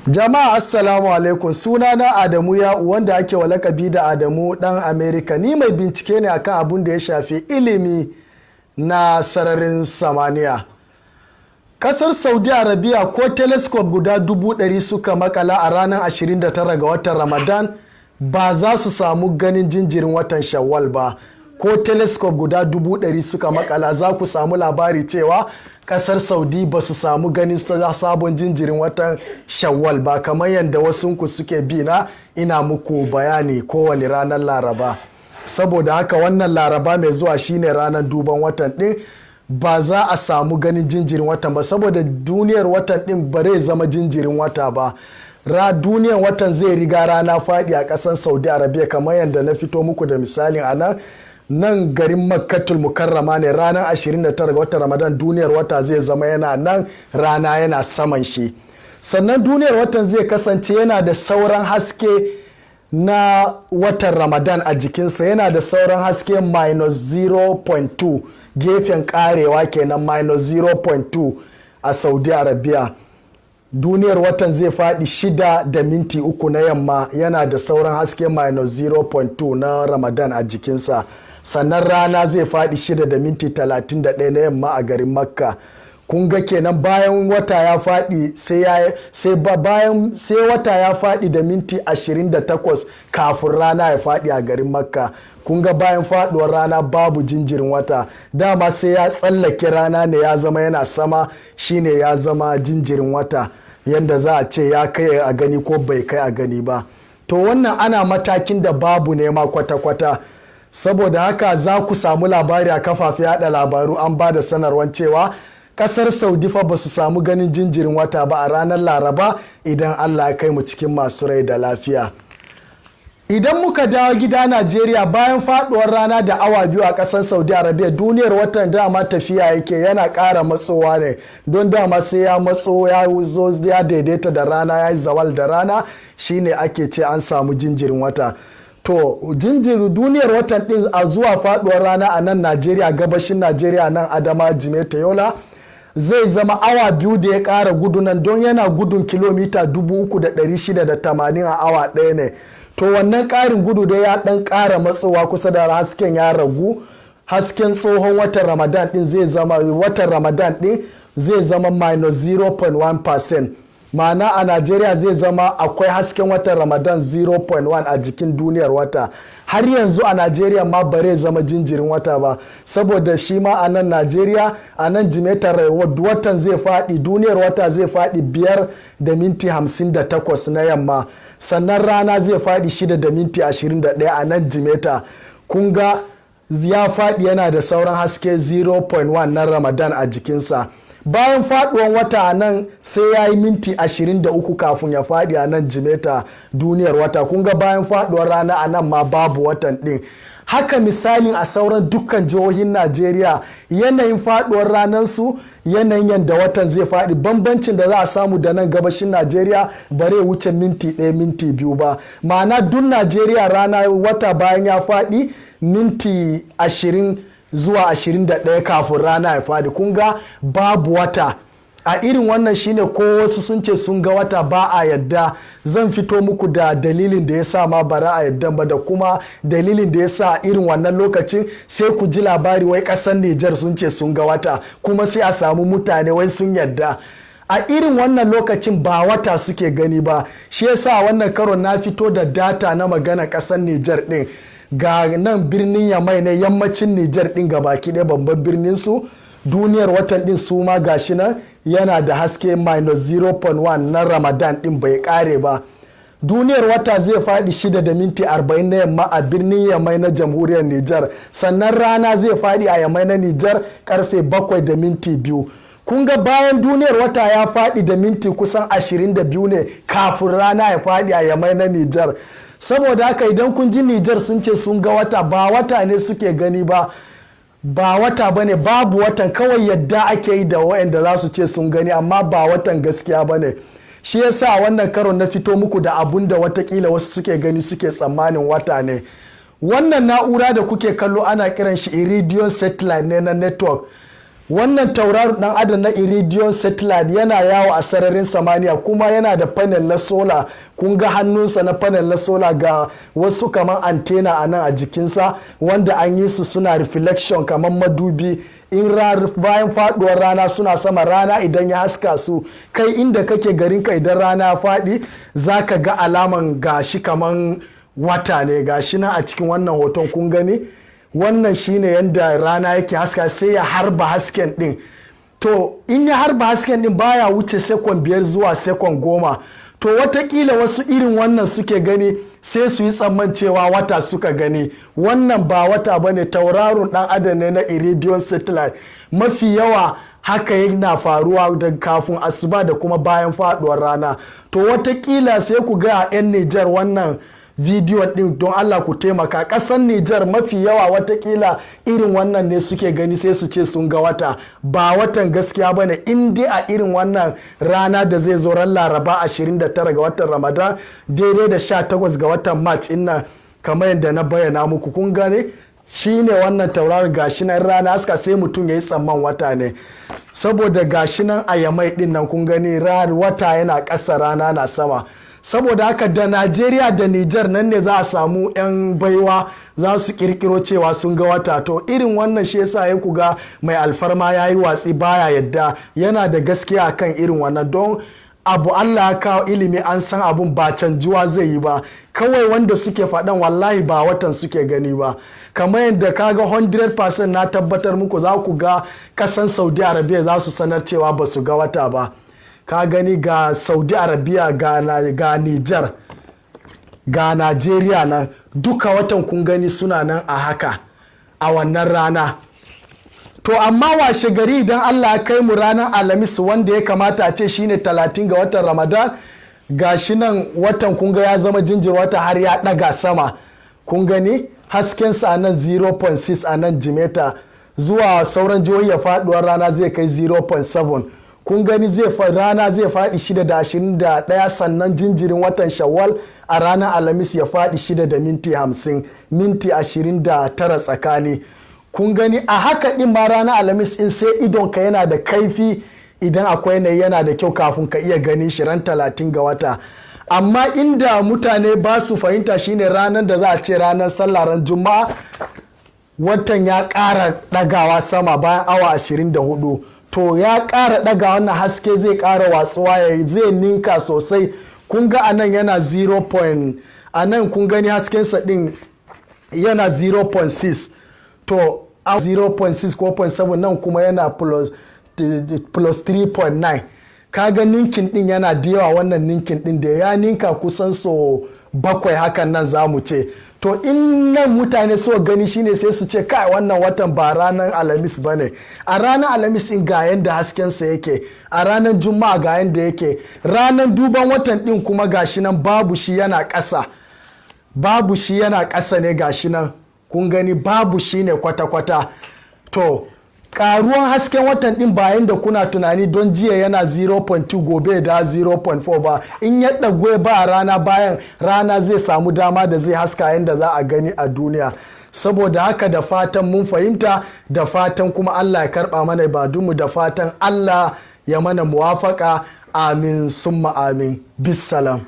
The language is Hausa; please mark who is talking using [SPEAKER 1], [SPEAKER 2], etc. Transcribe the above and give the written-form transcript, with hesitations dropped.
[SPEAKER 1] Jama'a assalamu alaikum, sunana Adamu Ya'u wanda ake wa lakabi da Adamu dan Amerika. Ni mai bincike ne akan abun da ya shafi ilimi na sararin samaniya. Kasar Saudi Arabia ko telescope guda 100,000 suka makala a ranar 29 ga watan Ramadan ba za su samu ganin jinjirin watan Shawwal ba. Ko telescope guda 100,000 suka makala za ku samu labari cewa kasar Saudi ba su samu ganin sabon jinjirin watan Shawwal ba, kamar yadda wasunku suke bi na ina muku bayani kowane ranar Laraba. Saboda haka wannan Laraba mai zuwa shine ranar duban watan din, ba za a samu ganin jinjirin watan ba saboda duniyar watan din ba zai zama jinjirin wata ba. Duniyar watan zai riga rana faɗi a ƙasar Saudi Arabia, kamar yadda na fito muku da misalin a nan garin Makkatul Mukarrama ne ranar 29 ga watan Ramadan duniyar wata zai zama yana nan rana yana saman shi. Sannan duniyar watan zai kasance yana da sauran haske na watan Ramadan a jikinsa, yana da sauran haske -0.2 gefen karewa kenan -0.2 a Saudi Arabia. Duniyar watan zai faɗi 6:03 na yamma, yana da sauran haske -0.2 na Ramadan a jikinsa. Sannan rana zai faɗi 6:31 na yamma a garin Makka. Kun ga kenan bayan wata ya faɗi sai wata ya faɗi da minti 28 kafin rana ya faɗi a garin Makka. Kun ga bayan faɗuwar rana babu jinjirin wata, dama sai ya tsallake rana ne ya zama yana sama, shine ya zama jinjirin wata, yanda za a ce ya kai a gani ko bai kai a gani ba. To wannan ana matakin da babu nema kwata-kwata. Saboda haka za ku samu labari a kafafen yada labaru an ba da sanarwar cewa kasar Saudi fa ba su samu ganin jinjirin wata ba a ranar Laraba, idan Allah ya kai mu cikin masu rai da lafiya. Idan muka dawo gida Najeriya, bayan faduwar rana da awa 2 a kasar Saudi Arabia, duniyar watan dama tafiya yake, yana ƙara matsowa ne, don dama sai ya matso ya zo ya daidaita da rana, ya yi zawal da rana, shine ake ce an samu jinjirin wata. To duniyar watan din a zuwa faduwar rana a nan Najeriya, gabashin Najeriya nan Adama Jimeta Yola, zai zama awa 2 da ya ƙara gudu nan, don yana gudun kilomita 3,680 a awa ɗaya ne. To wannan ƙarin gudu da ya ɗan ƙara matsowa kusa da hasken ya ragu. Hasken tsohon watan Ramadan din zai zama -0.1%. Ma'ana a Najeriya zai zama akwai hasken watan Ramadan 0.1 a jikin duniyar wata. Har yanzu a Najeriya ma bare zama jinjirin wata ba, saboda shi ma a nan Najeriya, a nan Jimeta watan zai faɗi, duniyar wata zai faɗi 5:58 na yamma. Sannan rana zai faɗi 6:21 a nan Jimeta. Kun ga ya faɗi yana da sauran haske 0.1 na Ramadan a jikinsa. Bayan faduwan wata a nan sai ya yi minti 23 kafin ya faɗi a nan Jimeta duniyar wata. Kun ga bayan faduwar rana a nan ma babu watan ɗin. Haka misalin a sauran dukkan jihohin Najeriya, yanayin faduwar ranarsu, yanayin yadda watan zai faɗi, bambancin da za a samu da nan gabashin Najeriya bare wuce minti 1 minti 2 ba. Ma'ana duk Najeriya rana wata bayan ya faɗi minti 20 zuwa 21 kafin rana ya faɗi. Kun ga babu wata a irin wannan, shine ko wasu sun ce sun ga wata ba a yadda. Zan fito muku da dalilin da ya sa ma bara a yadda ba, da kuma dalilin da ya sa irin wannan lokacin sai ku ji labari wai ƙasar Nijar sun ce sun ga wata, kuma sai a samu mutane wai sun yadda. A irin wannan lokacin ba wata suke gani ba, shi yasa wannan karon na fito da data na magana ƙasar Nijar ɗin. Ga nan birnin Yamai ne, yammacin Nijar din gabaki ɗaya babban birnin su, duniyar watan din su ma gashi nan yana da haske -0.1 na Ramadan din bai kare ba. Duniyar wata zai faɗi 6:40 na yamma a birnin Yamai na jamhuriyar Nijar. Sannan rana zai faɗi a Yamai na Nijar karfe 7:02. Kun ga bayan duniyar wata ya faɗi da minti kusan 22 ne kafin rana ya faɗi a Yamai na Nijar. Saboda haka idan kun ji Nijar sun ce sun ga wata, ba wata ne suke gani ba, ba wata bane, babu watan, kawai yadda ake yi da waɗanda za su ce sun gani, amma ba watan gaskiya bane. Shi yasa wannan karon na fito muku da abun da watakila wasu suke gani suke tsammanin wata ne. Wannan na'ura da kuke kallo ana kiran shi Iridium satellite ne na network. wannan tauraron dan adam na iridium satellite yana yawo a sararin samaniya kuma yana da panel na solar. Kun ga hannunsa na panel na solar ga wasu kamar antenna a nan a jikinsa wanda an yi su suna reflection kamar madubi. In bayan faduwar rana suna sama, rana idan ya haska su kai inda kake garinka idan rana ya faɗi za ka ga alaman gashi kaman wata ne gashi nan a cikin wannan hoton kun gani. Wannan shine yadda rana yake haska sai ya harba hasken din. To in ya harba hasken din baya wuce sekon 5 zuwa sekon 10. To watakila wasu irin wannan suke gani sai su yi tsamman cewa wata suka gani. Wannan ba wata bane, tauraron dan adam ne na iridium satellite. Mafi yawa haka yana faruwa da kafin asuba da kuma bayan faduwar rana. To watakila sai ku ga 'yan Nijar wannan bidiyon din don Allah ku taimaka. Kasan Nijar mafi yawa watakila irin wannan ne suke gani sai su ce sun ga wata. Ba watan gaskiya bane, in dai a irin wannan rana da zai zo ran Laraba 29 ga watan Ramadan daidai da 18 ga watan March inna kamar yadda na bayyana muku kun gane shine wannan tauraron gashi nan rana haska sai mutum yayi tsamman wata ne, saboda gashi nan a Yamai din nan kun gani wata yana ƙasa rana na sama. Saboda haka da Najeriya da Nijar nan ne za a samu 'yan baiwa za su kirkiro cewa sun ga wata. To irin wannan shi yasa ya kuga mai alfarma ya yi watsi baya yadda, yana da gaskiya kan irin wannan don abu Allah ya kawo ilimi an san abun ba canjuwa zai yi ba. Kawai wanda suke faɗan wallahi ba watan suke gani ba. Kamar yadda kaga 100% na tabbatar muku za ku ga ƙasan Saudi Arabia za su sanar cewa ba su ga wata ba. Ka gani ga Saudi Arabia ga Nijar ga Najeriya nan duka watan kun gani suna nan a haka a wannan rana. To amma washe gari idan Allah ya kai mu ranar Alhamis wanda ya kamata a ce shine 30 ga watan Ramadan, gashi nan watan kun ga ya zama jinjir wata har ya daga sama. Kun gani haskensa a nan 0.6 a nan Jimeta zuwa sauran jihohi ya faduwar rana zai kai 0.7. Kun gani rana zai faɗi 6:21 sannan jinjirin watan Shawwal a ranar Alhamis ya faɗi 6:50 minti 29 tsakani. Kun gani a haka ɗin ma ranar Alhamis in sai idonka yana da kaifi idan akwai yanayi yana da kyau kafin ka iya gani shi ran 30 ga wata. Amma inda mutane ba su fahimta shine ranar da za a ce ranar sallah ran Juma'a watan ya ƙara ɗagawa sama bayan awa 24. To ya ƙara ɗaga wannan haske zai ƙara watsuwa zai ninka sosai. Kun ga anan yana 0. Anan kun gani haskensa ɗin yana 0.6. To 0.6 ko 0.7 nan kuma yana plus 3.9. Kaga ninkin ɗin yana da yawa, wannan ninkin ɗin da ya ninka kusan so 7 hakan nan za mu ce. To in nan mutane so gani shine sai su ce kai wannan watan ba ranar Alhamis ba ne. A ranar Alhamis in ga yanda haskensa yake, a ranar Juma'a ga yanda yake, ranar duban watan din kuma gashi nan babu shi yana ƙasa. Babu shi yana ƙasa ne gashi nan. Kun gani babu shi ne kwata-kwata. To karuwan hasken watan din bayan da kuna tunani don jiya yana 0.2 gobe da 0.4 ba, in ya ɗago ba rana bayan rana zai samu dama da zai haska yadda za a gani a duniya. Saboda haka da fatan mun fahimta, da fatan kuma Allah ya karɓa mana ibadunmu, da fatan Allah ya mana muwafaka. Amin summa amin. Bissalam.